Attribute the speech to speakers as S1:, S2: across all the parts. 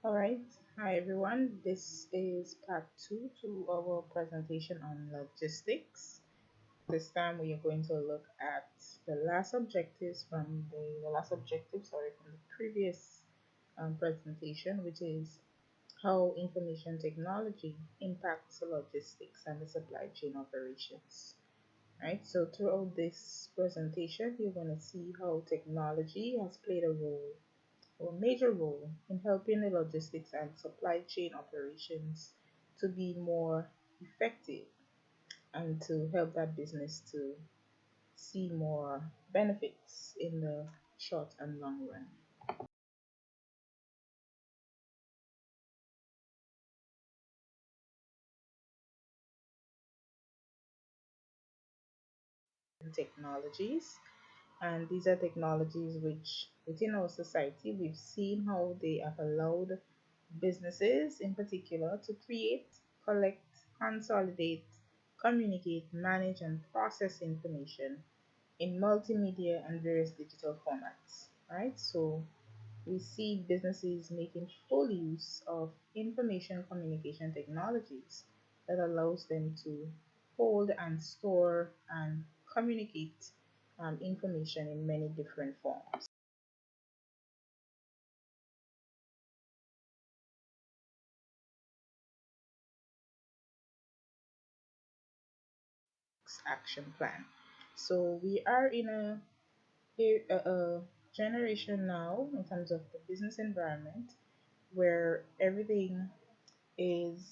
S1: All right. Hi, everyone. This is part two to our presentation on logistics. This time we are going to look at the previous presentation, which is how information technology impacts logistics and the supply chain operations. Right. So throughout this presentation, you're going to see how technology has played a major role in helping the logistics and supply chain operations to be more effective and to help that business to see more benefits in the short and long run. Technologies, and these are technologies which within our society we've seen how they have allowed businesses in particular to create, collect, consolidate, communicate, manage, and process information in multimedia and various digital formats, right? So we see businesses making full use of information communication technologies that allows them to hold and store and communicate information in many different forms. Action plan. So we are in a generation now in terms of the business environment where everything is,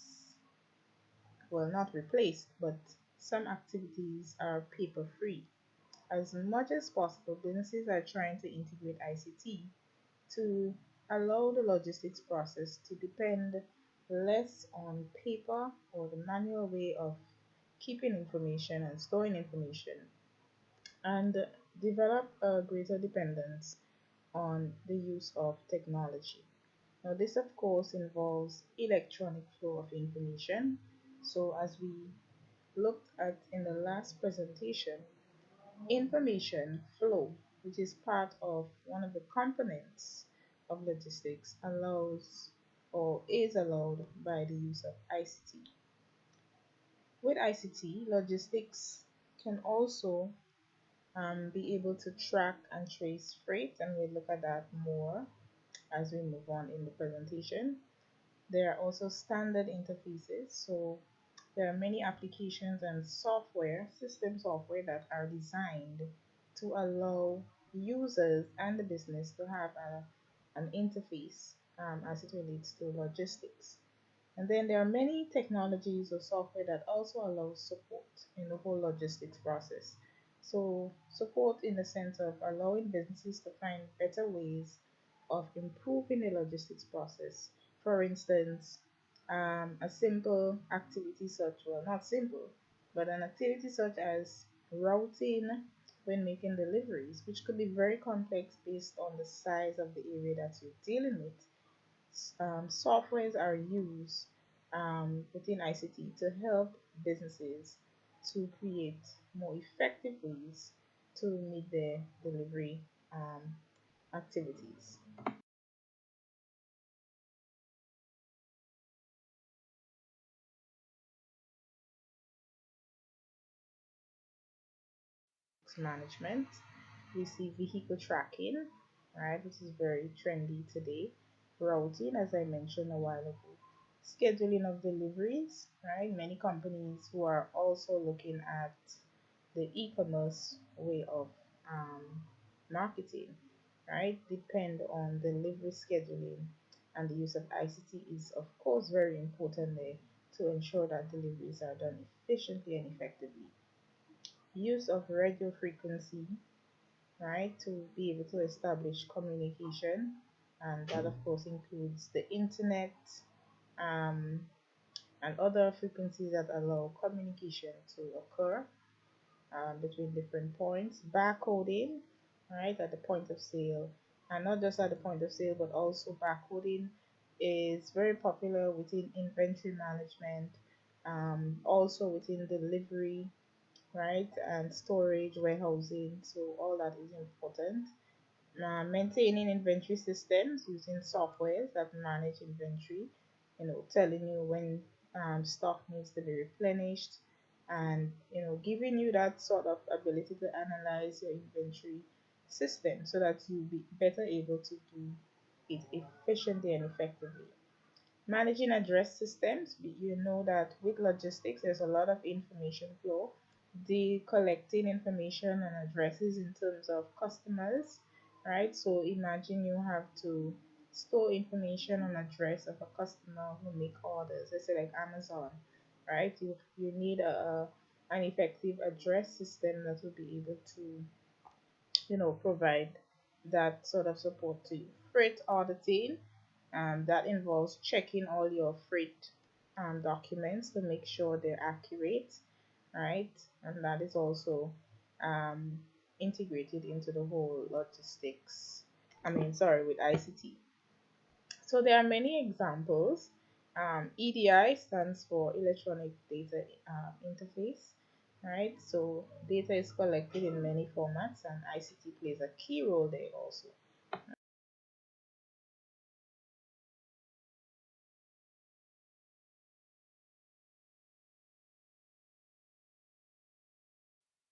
S1: well, not replaced, but some activities are paper free. As much as possible, businesses are trying to integrate ICT to allow the logistics process to depend less on paper or the manual way of keeping information and storing information, and develop a greater dependence on the use of technology. Now, this of course involves electronic flow of information. So, as we looked at in the last presentation, information flow, which is part of one of the components of logistics, allows or is allowed by the use of ICT. With ICT, logistics can also be able to track and trace freight, and we'll look at that more as we move on in the presentation. There are also standard interfaces, so there are many applications and system software that are designed to allow users and the business to have an interface as it relates to logistics. And then there are many technologies or software that also allows support in the whole logistics process. So, support in the sense of allowing businesses to find better ways of improving the logistics process. For instance, a simple activity such, well, not simple, but an activity such as routing when making deliveries, which could be very complex based on the size of the area that you're dealing with. Softwares are used within ICT to help businesses to create more effective ways to meet their delivery um, activities. Management, we see vehicle tracking, right, which is very trendy today. Routing, as I mentioned a while ago. Scheduling of deliveries, right? Many companies who are also looking at the e-commerce way of um, marketing, right, depend on delivery scheduling, and the use of ICT is of course very important there to ensure that deliveries are done efficiently and effectively. Use of radio frequency, right, to be able to establish communication, and that of course includes the internet um, and other frequencies that allow communication to occur between different points. Barcoding, right, at the point of sale, and not just at the point of sale, but also barcoding is very popular within inventory management, also within delivery, right, and storage, warehousing. So all that is important. Maintaining inventory systems using softwares that manage inventory, telling you when stock needs to be replenished, and giving you that sort of ability to analyze your inventory system so that you'll be better able to do it efficiently and effectively. Managing address systems, you know that with logistics, there's a lot of information flow. The collecting information and addresses in terms of customers, right? So imagine you have to store information on address of a customer who make orders. Let's say like Amazon, right? You need an effective address system that will be able to provide that sort of support to you. Freight auditing, that involves checking all your freight documents to make sure they're accurate, right? And that is also um, integrated into the whole logistics. I mean, sorry, with ICT. So there are many examples. EDI stands for Electronic Data Interface, right? So data is collected in many formats, and ICT plays a key role there also.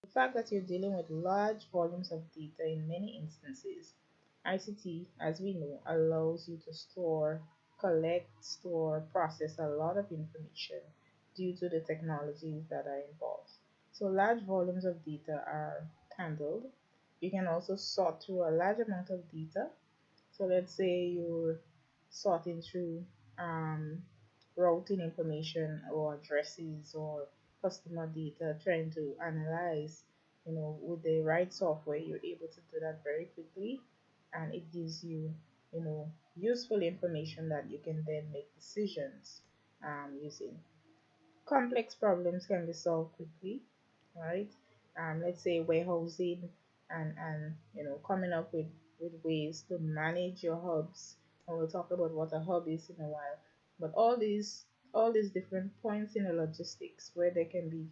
S1: The fact that you're dealing with large volumes of data in many instances, ICT, as we know, allows you to store, collect, store, process a lot of information due to the technologies that are involved. So large volumes of data are handled. You can also sort through a large amount of data. So let's say you're sorting through um, routing information or addresses or customer data, trying to analyze, with the right software, you're able to do that very quickly, and it gives you, useful information that you can then make decisions using. Complex problems can be solved quickly, right? Let's say warehousing and coming up with ways to manage your hubs. And we'll talk about what a hub is in a while. But all these different points in the logistics where there can be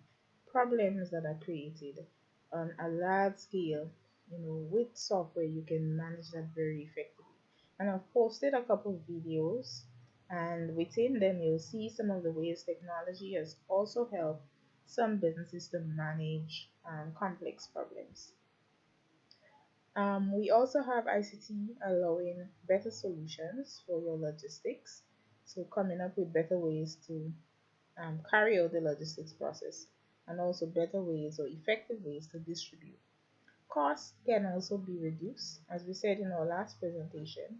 S1: problems that are created on a large scale, with software you can manage that very effectively. And I've posted a couple of videos, and within them you'll see some of the ways technology has also helped some businesses to manage complex problems. We also have ICT allowing better solutions for your logistics, so coming up with better ways to carry out the logistics process, and also better ways or effective ways to distribute. Costs can also be reduced, as we said in our last presentation,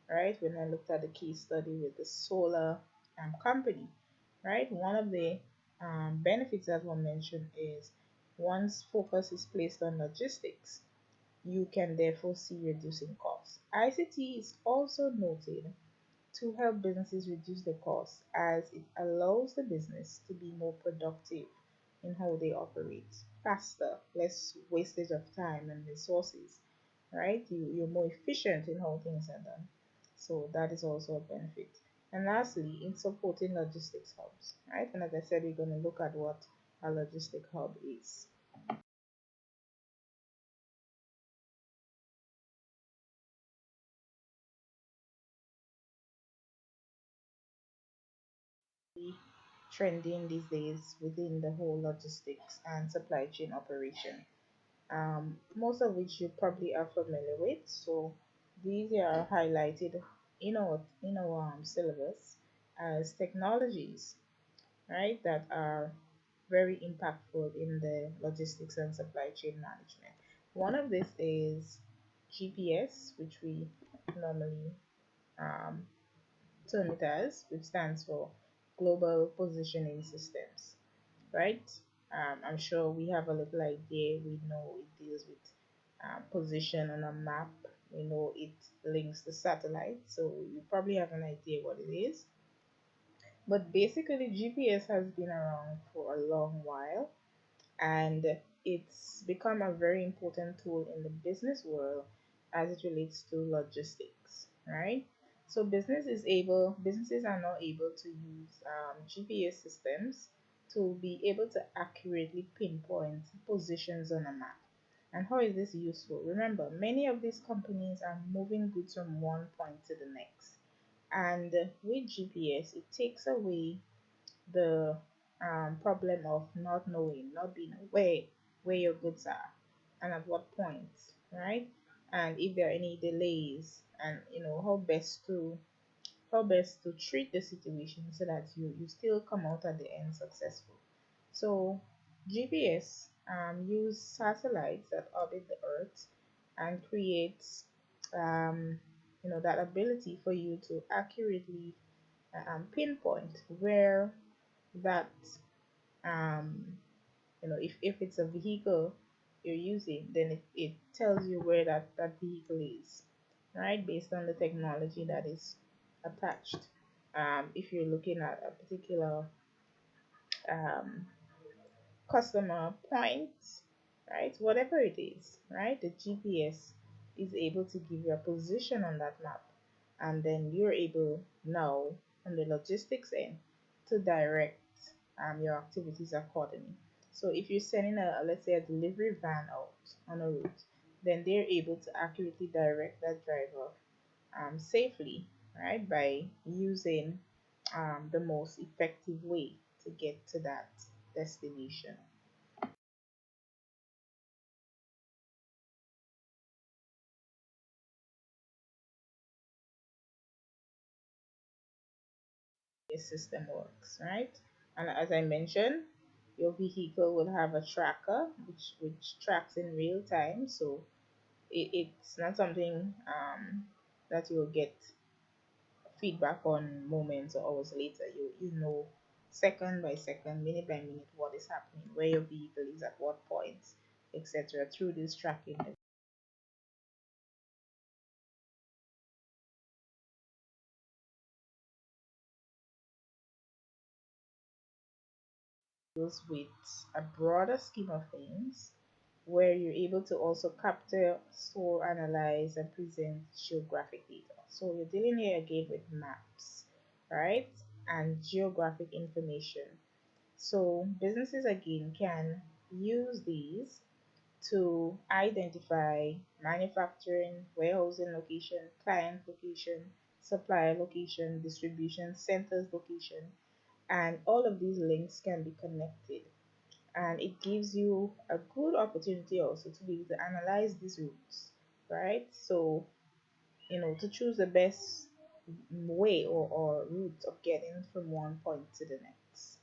S1: right? When I looked at the case study with the solar company, right? One of the benefits that were mentioned is once focus is placed on logistics, you can therefore see reducing costs. ICT is also noted to help businesses reduce the costs as it allows the business to be more productive in how they operate, faster, less wastage of time and resources, right? You're more efficient in how things are done. So that is also a benefit. And lastly, in supporting logistics hubs, right? And as I said, we're going to look at what a logistic hub is. Trending these days within the whole logistics and supply chain operation, most of which you probably are familiar with. So these are highlighted in our syllabus as technologies, right, that are very impactful in the logistics and supply chain management. One of this is GPS, which we normally um, term it as, which stands for Global Positioning Systems, right? I'm sure we have a little idea. We know it deals with position on a map. We know it links to satellites, so you probably have an idea what it is. But basically, GPS has been around for a long while, and it's become a very important tool in the business world as it relates to logistics, right? So businesses are now able to use GPS systems to be able to accurately pinpoint positions on a map. And how is this useful? Remember, many of these companies are moving goods from one point to the next. And with GPS, it takes away the problem of not knowing, not being aware where your goods are and at what points, right? And if there are any delays, and how best to treat the situation so that you still come out at the end successful. So GPS use satellites that orbit the Earth and creates that ability for you to accurately pinpoint where that um, if it's a vehicle you're using, then it tells you where that vehicle is, right? Based on the technology that is attached. If you're looking at a particular um, customer point, right? Whatever it is, right? The GPS is able to give you a position on that map, and then you're able now on the logistics end to direct your activities accordingly. So if you're sending let's say a delivery van out on a route, then they're able to accurately direct that driver safely, right, by using the most effective way to get to that destination. The system works, right? And as I mentioned, your vehicle will have a tracker which tracks in real time, so it's not something that you'll get feedback on moments or hours later. You know second by second, minute by minute what is happening, where your vehicle is at what points, etc. through this tracking deals with a broader scheme of things where you're able to also capture, store, analyze, and present geographic data. So you're dealing here again with maps, right? And geographic information. So businesses again can use these to identify manufacturing, warehousing location, client location, supplier location, distribution centers location, and all of these links can be connected, and it gives you a good opportunity also to be able to analyze these routes, right? So to choose the best way or route of getting from one point to the next.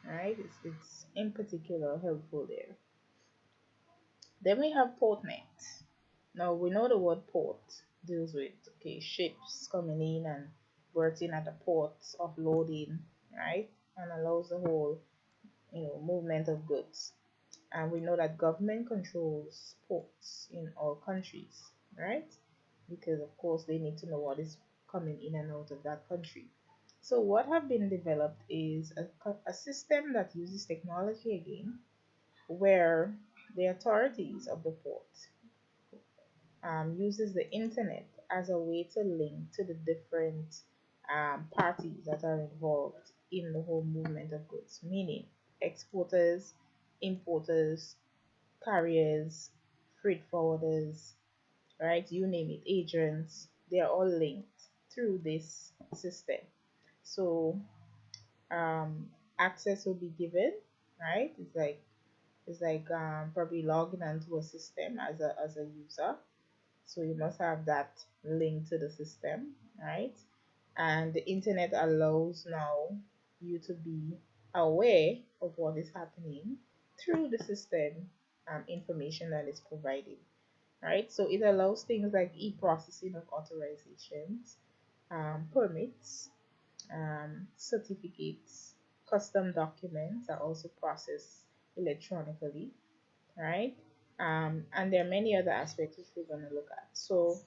S1: Right, it's in particular helpful there. Then we have portnet. Now we know the word port deals with, okay, ships coming in and berthing at the ports, offloading, right, and allows the whole movement of goods. And we know that government controls ports in all countries, right? Because of course they need to know what is coming in and out of that country. So what have been developed is a system that uses technology again, where the authorities of the port uses the internet as a way to link to the different parties that are involved in the whole movement of goods, meaning exporters, importers, carriers, freight forwarders, right? You name it, agents, they are all linked through this system. So access will be given, right? It's like probably logging into a system as a user. So you must have that link to the system, right? And the internet allows now you to be aware of what is happening through the system information that is provided, right? So it allows things like e-processing of authorizations, permits, certificates, custom documents are also processed electronically, right? And there are many other aspects which we're going to look at. So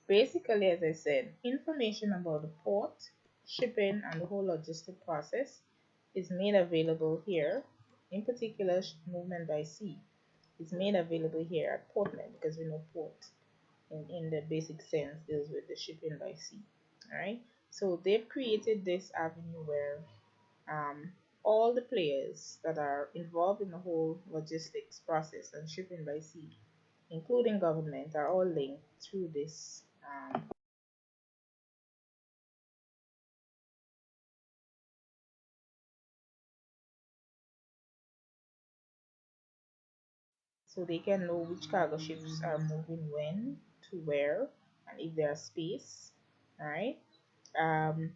S1: basically, as I said, information about the port, shipping, and the whole logistic process is made available here. In particular, movement by sea is made available here at Portland because we know port. in the basic sense deals with the shipping by sea. All right. So they've created this avenue where um, all the players that are involved in the whole logistics process and shipping by sea, including government, are all linked through this. So they can know which cargo ships are moving when, to where, and if there's space, right? Um,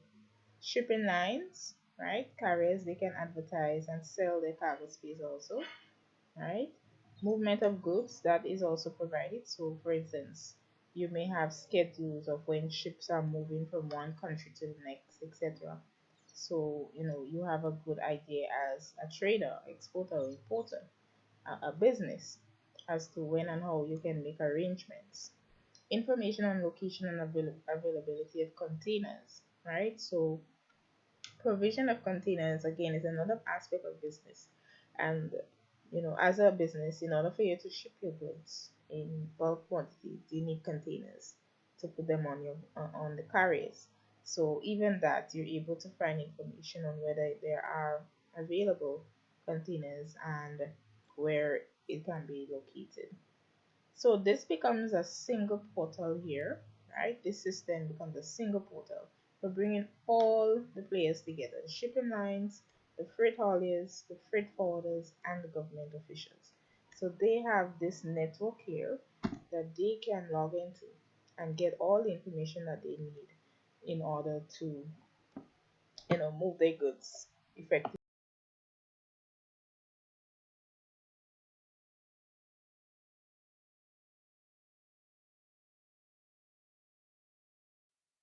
S1: Shipping lines, right? Carriers, they can advertise and sell their cargo space also, right? Movement of goods, that is also provided. So, for instance, you may have schedules of when ships are moving from one country to the next, etc. So, you have a good idea as a trader, exporter, or importer, a business, as to when and how you can make arrangements. Information on location and availability of containers, right? So, provision of containers again is another aspect of business. And as a business, in order for you to ship your goods in bulk quantities, you need containers to put them on the carriers. So even that, you're able to find information on whether there are available containers and where it can be located. So this becomes a single portal here, right? This system becomes a single portal for bringing all the players together: the shipping lines, the freight hauliers, the freight forwarders, and the government officials. So they have this network here that they can log into and get all the information that they need in order to, move their goods effectively.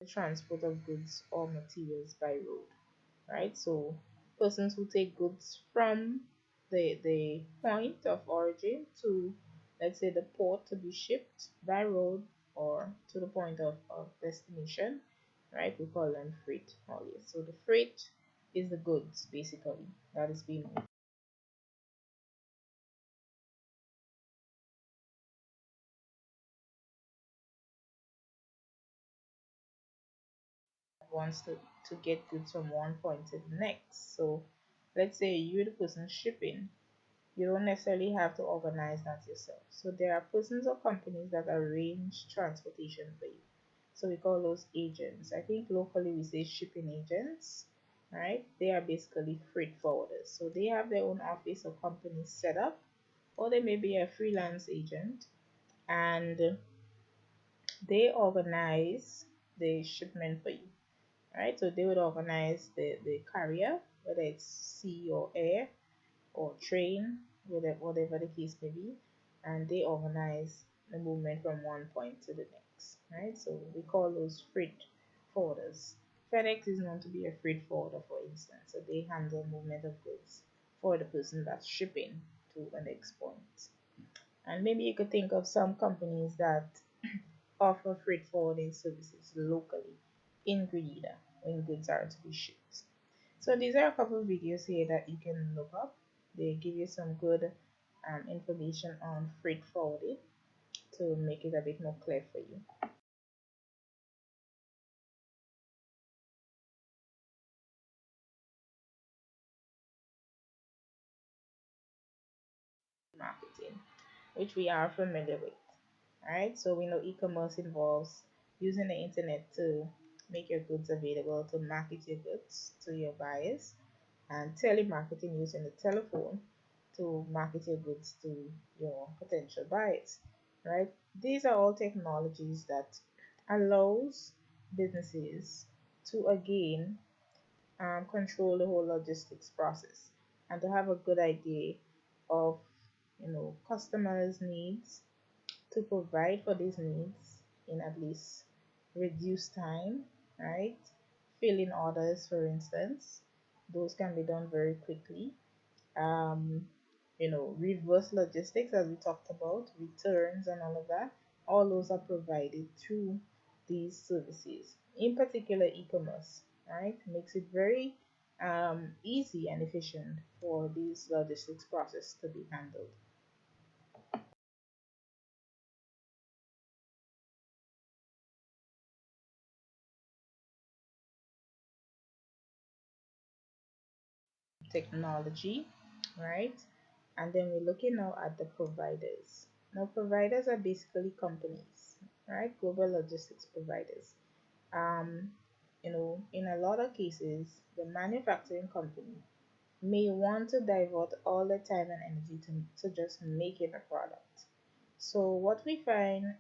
S1: The transport of goods or materials by road, right? So persons who take goods from the point of origin to, let's say, the port to be shipped by road or to the point of destination, right? We call them freight hauliers. So the freight is the goods basically that is being moved. Wants to get goods from one point to the next. So let's say you're the person shipping. You don't necessarily have to organize that yourself. So there are persons or companies that arrange transportation for you. So we call those agents. I think locally we say shipping agents, right? They are basically freight forwarders. So they have their own office or company set up, or they may be a freelance agent, and they organize the shipment for you, right? So they would organize the carrier, whether it's sea or air, or train, whatever the case may be, and they organize the movement from one point to the next, right? So we call those freight forwarders. FedEx is known to be a freight forwarder, for instance, so they handle movement of goods for the person that's shipping to the next point. And maybe you could think of some companies that offer freight forwarding services locally in Grenada when goods are to be shipped. So these are a couple of videos here that you can look up. They give you some good information on freight forwarding to make it a bit more clear for you. Marketing, which we are familiar with, right? So we know e-commerce involves using the internet to make your goods available, to market your goods to your buyers, and telemarketing using the telephone to market your goods to your potential buyers, right? These are all technologies that allows businesses to again control the whole logistics process and to have a good idea of customers needs, to provide for these needs in at least reduced time, right? Filling orders, for instance, those can be done very quickly. um, Reverse logistics, as we talked about, returns and all of that, all those are provided through these services. In particular, e-commerce, right, makes it very easy and efficient for these logistics process to be handled. technology, right? And then we're looking now at the providers. Now, providers are basically companies, right? Global logistics providers. Um, in a lot of cases, the manufacturing company may want to divert all their time and energy to just making a product. So, what we find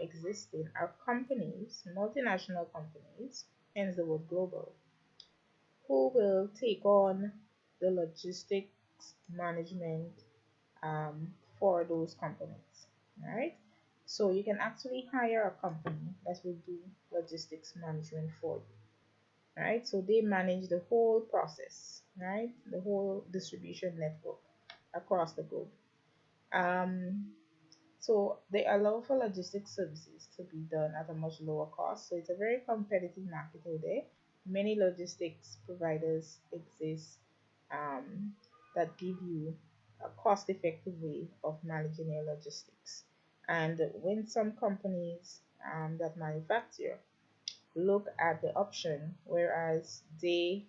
S1: existing are companies, multinational companies, hence the word global, who will take on the logistics management for those companies, right? So you can actually hire a company that will do logistics management for you, right? So they manage the whole process, right? The whole distribution network across the globe. Um, so they allow for logistics services to be done at a much lower cost. So it's a very competitive market out there. Many logistics providers exist um, that give you a cost-effective way of managing your logistics. And when some companies that manufacture look at the option, whereas they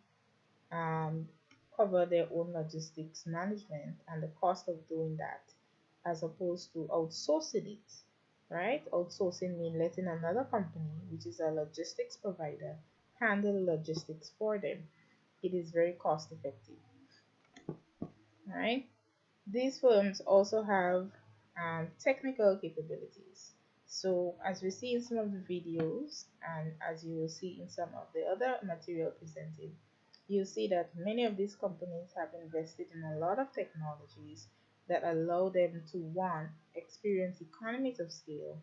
S1: um, cover their own logistics management and the cost of doing that, as opposed to outsourcing it, right? Outsourcing means letting another company, which is a logistics provider, handle the logistics for them. It is very cost effective, right? These firms also have technical capabilities. So, as we see in some of the videos, and as you will see in some of the other material presented, you'll see that many of these companies have invested in a lot of technologies that allow them to one, experience economies of scale,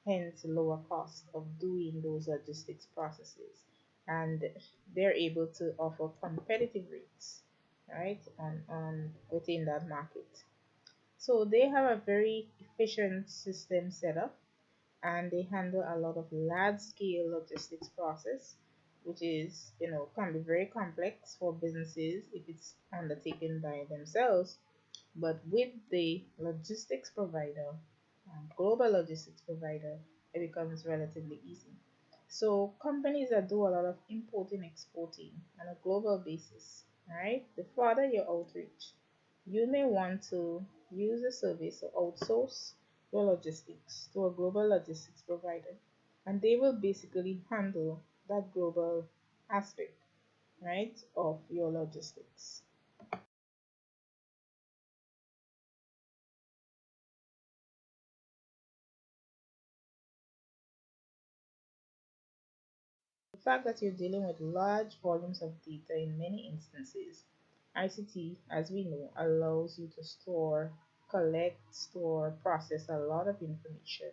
S1: hence lower cost of doing those logistics processes, and they're able to offer competitive rates, right, on within that market. So they have a very efficient system set up, and they handle a lot of large scale logistics process, which is, can be very complex for businesses if it's undertaken by themselves. But with the logistics provider, global logistics provider, it becomes relatively easy. So companies that do a lot of importing, exporting on a global basis, right? The further your outreach, you may want to use a service or outsource your logistics to a global logistics provider, and they will basically handle that global aspect, right, of your logistics. The fact that you're dealing with large volumes of data in many instances, ICT, as we know, allows you to store, collect, store, process a lot of information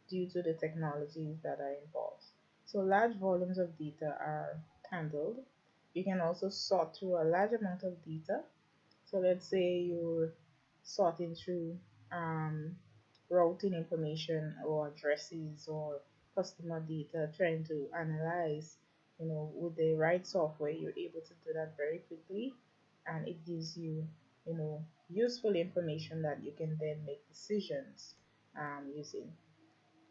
S1: due to the technologies that are involved. So large volumes of data are handled. You can also sort through a large amount of data. So let's say you're sorting through um, routing information or addresses or customer data, trying to analyze, with the right software, you're able to do that very quickly, and it gives you, useful information that you can then make decisions using.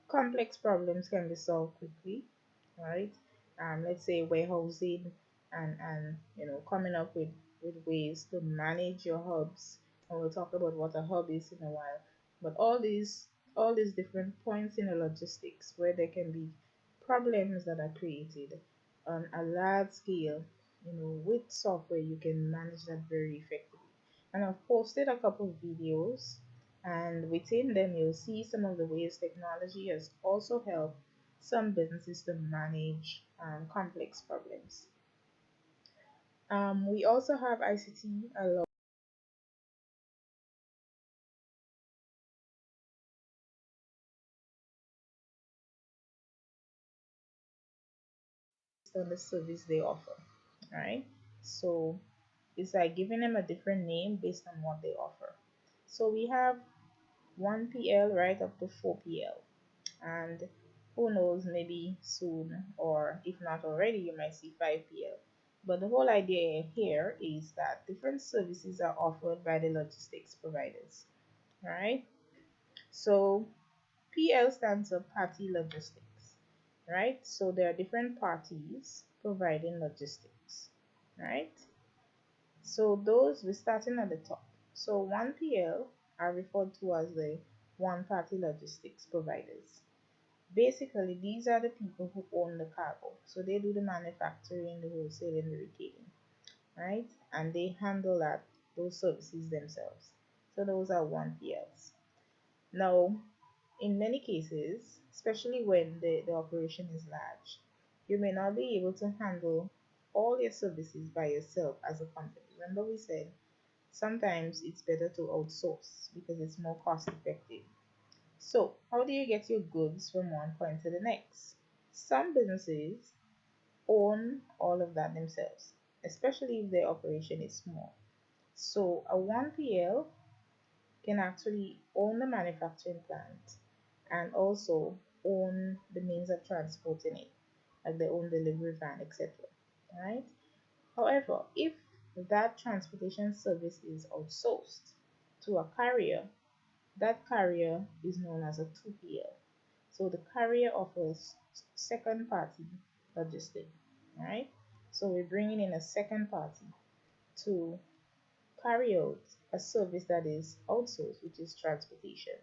S1: Complex problems can be solved quickly, right? Let's say warehousing and coming up with ways to manage your hubs. And we'll talk about what a hub is in a while. But all these different points in the logistics where there can be problems that are created on a large scale, with software you can manage that very effectively. And I've posted a couple of videos, and within them you'll see some of the ways technology has also helped some businesses to manage complex problems. We also have ICT allows on the service they offer, right? So it's like giving them a different name based on what they offer. So we have 1 PL right up to 4 PL, and who knows, maybe soon, or if not already, you might see 5 PL. But the whole idea here is that different services are offered by the logistics providers, right? So PL stands for party logistics, right? So there are different parties providing logistics, right? So those we're starting at the top. So 1PL are referred to as the one party logistics providers. Basically, these are the people who own the cargo. So they do the manufacturing, the wholesaling, the retailing, right? And they handle those services themselves. So those are 1PLs. Now, in many cases, especially when the operation is large, you may not be able to handle all your services by yourself as a company. Remember, we said sometimes it's better to outsource because it's more cost effective. So, how do you get your goods from one point to the next? Some businesses own all of that themselves, especially if their operation is small. So, a 1PL can actually own the manufacturing plant and also own the means of transporting it, like their own delivery van, etc. Right? However, if that transportation service is outsourced to a carrier, that carrier is known as a 2PL. So the carrier offers second party logistics, right? So we're bringing in a second party to carry out a service that is outsourced, which is transportation.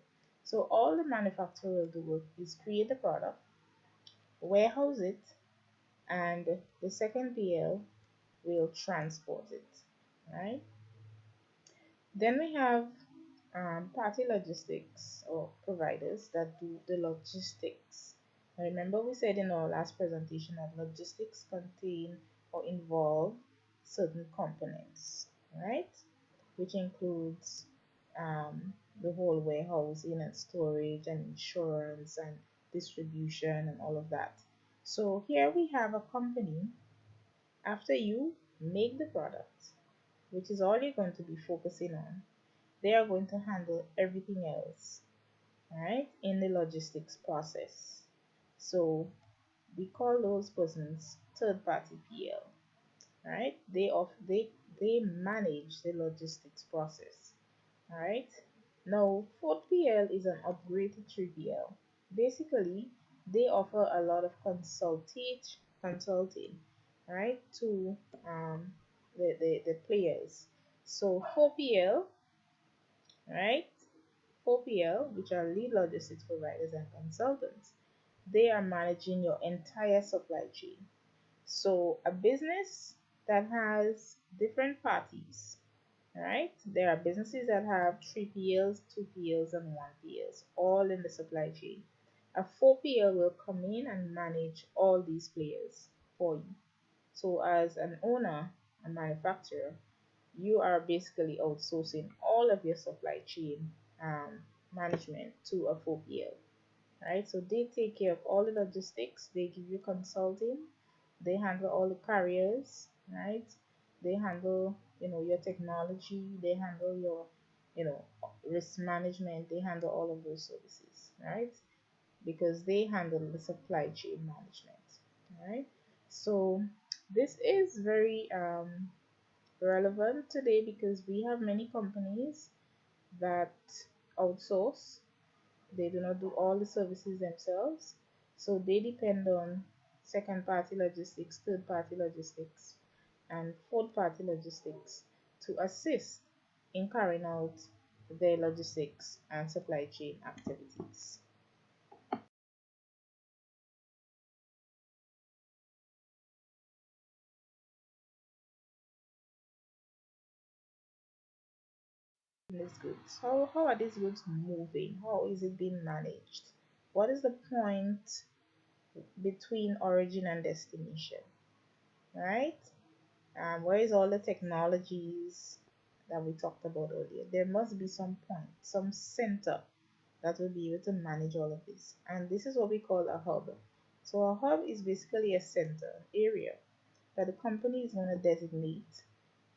S1: So all the manufacturer will do is create the product, warehouse it, and the second PL will transport it, right? Then we have party logistics or providers that do the logistics. Now remember we said in our last presentation that logistics contain or involve certain components, right? Which includes um, the whole warehousing and storage and insurance and distribution and all of that. So here we have a company. After you make the product, which is all you're going to be focusing on, they are going to handle everything else, right, in the logistics process. So we call those persons third party PL, right? They manage the logistics process, right? Now, fourth PL is an upgraded 3PL. Basically, they offer a lot of consulting, right, to the players. So 4PL, right? 4PL, which are lead logistics providers and consultants, they are managing your entire supply chain. So a business that has different parties, right? There are businesses that have 3PLs, 2PLs, and 1PLs, all in the supply chain. A 4PL will come in and manage all these players for you. So as an owner and manufacturer, you are basically outsourcing all of your supply chain um, management to a 4PL, right? So they take care of all the logistics, they give you consulting, they handle all the carriers, right? They handle, your technology, they handle your, you know, risk management, they handle all of those services, right? Because they handle the supply chain management, right? So this is very relevant today because we have many companies that outsource. They do not do all the services themselves, so they depend on second party logistics, third party logistics, and fourth party logistics to assist in carrying out their logistics and supply chain activities. These goods. How are these goods moving? How is it being managed? What is the point between origin and destination? Right? Where is all the technologies that we talked about earlier? There must be some point, some center that will be able to manage all of this. And this is what we call a hub. So a hub is basically a center area that the company is going to designate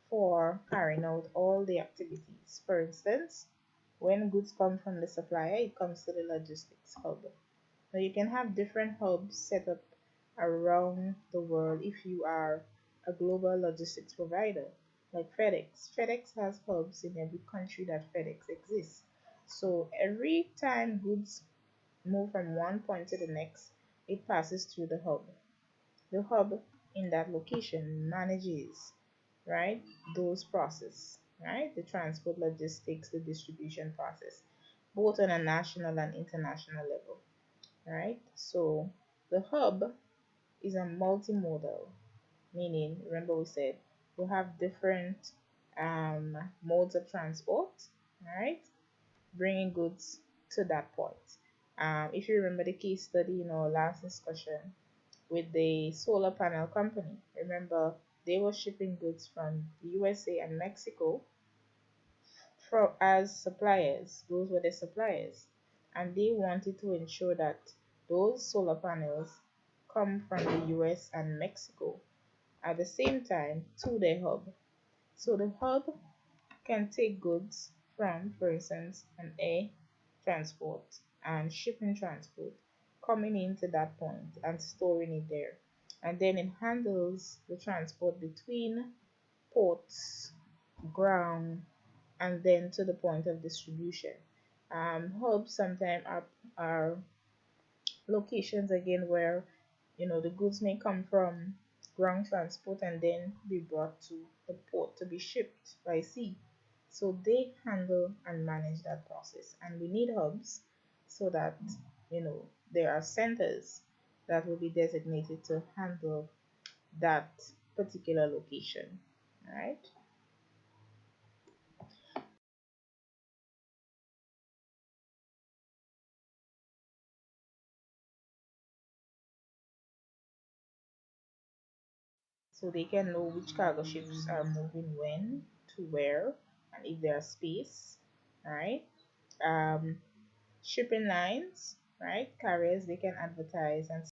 S1: for carrying out all the activities. For instance, when goods come from the supplier, it comes to the logistics hub. Now you can have different hubs set up around the world if you are a global logistics provider, like FedEx. FedEx has hubs in every country that FedEx exists. So every time goods move from one point to the next, it passes through the hub. The hub in that location manages right? Those process, right? The transport, logistics, the distribution process, both on a national and international level, right? So the hub is a multimodal, meaning, remember we said you have different modes of transport, right? Bringing goods to that point. If you remember the case study in our last discussion with the solar panel company, remember they were shipping goods from the USA and Mexico as suppliers. Those were the suppliers, and they wanted to ensure that those solar panels come from the US and Mexico at the same time to their hub. So the hub can take goods from, for instance, an air transport and shipping transport coming into that point and storing it there. And then it handles the transport between ports, ground, and then to the point of distribution. Hubs sometimes are locations again where the goods may come from ground transport and then be brought to the port to be shipped by sea. So they handle and manage that process, and we need hubs so that there are centers that will be designated to handle that particular location. All right. So they can know which cargo ships are moving when to where and if there's space, right? Um, Shipping lines, right? Carriers, they can advertise and